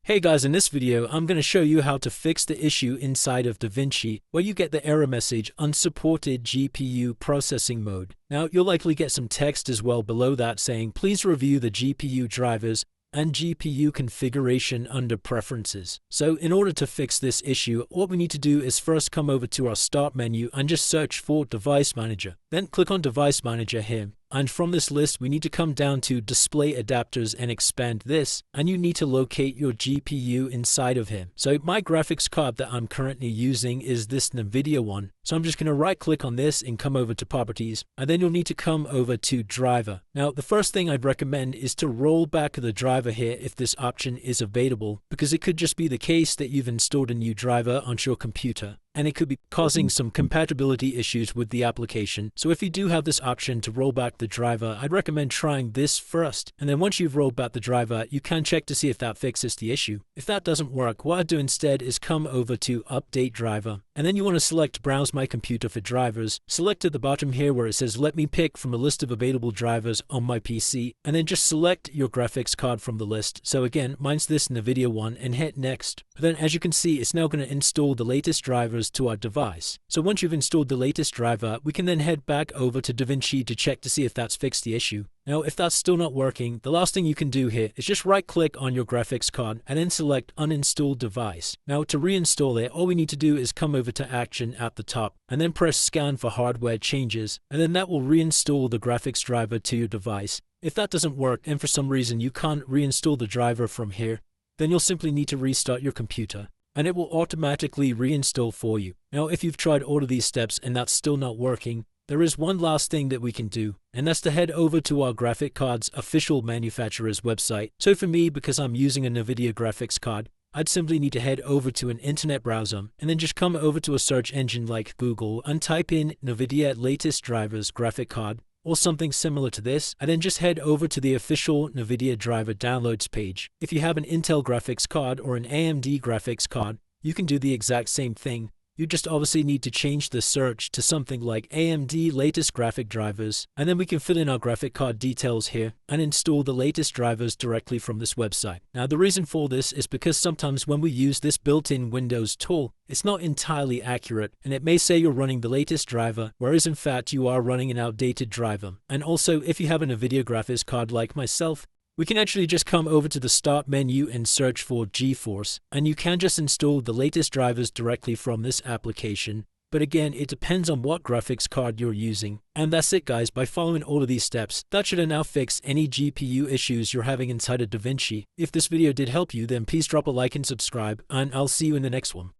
Hey guys, in this video, I'm going to show you how to fix the issue inside of DaVinci where you get the error message unsupported GPU processing mode. Now, you'll likely get some text as well below that saying, please review the GPU drivers and GPU configuration under preferences. So in order to fix this issue, what we need to do is first come over to our start menu and just search for device manager. Then click on device manager here. And from this list, we need to come down to display adapters and expand this, and you need to locate your GPU inside of here. So my graphics card that I'm currently using is this NVIDIA one. So I'm just going to right click on this and come over to properties, and then you'll need to come over to driver. Now, the first thing I'd recommend is to roll back the driver here if this option is available, because it could just be the case that you've installed a new driver onto your computer, and it could be causing some compatibility issues with the application. So if you do have this option to roll back the driver, I'd recommend trying this first. And then once you've rolled back the driver, you can check to see if that fixes the issue. If that doesn't work, what I'd do instead is come over to update driver. And then you want to select browse my computer for drivers. Select at the bottom here where it says let me pick from a list of available drivers on my PC. And then just select your graphics card from the list. So again, mine's this NVIDIA one, and hit next. But then as you can see, it's now going to install the latest drivers to our device. So once you've installed the latest driver, we can then head back over to DaVinci to check to see if that's fixed the issue. Now, if that's still not working, the last thing you can do here is just right click on your graphics card and then select uninstall device. Now, to reinstall it, all we need to do is come over to action at the top and then press scan for hardware changes, and then that will reinstall the graphics driver to your device. If that doesn't work and for some reason you can't reinstall the driver from here, then you'll simply need to restart your computer, and it will automatically reinstall for you. Now, if you've tried all of these steps and that's still not working, there is one last thing that we can do, and that's to head over to our graphic card's official manufacturer's website. So for me, because I'm using a NVIDIA graphics card, I'd simply need to head over to an internet browser and then just come over to a search engine like Google and type in NVIDIA latest drivers graphic card or something similar to this, and then just head over to the official NVIDIA driver downloads page. If you have an Intel graphics card or an AMD graphics card, you can do the exact same thing. You just obviously need to change the search to something like AMD latest graphic drivers, and then we can fill in our graphic card details here and install the latest drivers directly from this website. Now, the reason for this is because sometimes when we use this built-in Windows tool, it's not entirely accurate, and it may say you're running the latest driver, whereas in fact you are running an outdated driver. And also, if you have a NVIDIA graphics card like myself, we can actually just come over to the start menu and search for GeForce, and you can just install the latest drivers directly from this application. But again, it depends on what graphics card you're using. And that's it guys, by following all of these steps, that should now fix any GPU issues you're having inside of DaVinci. If this video did help you, then please drop a like and subscribe, and I'll see you in the next one.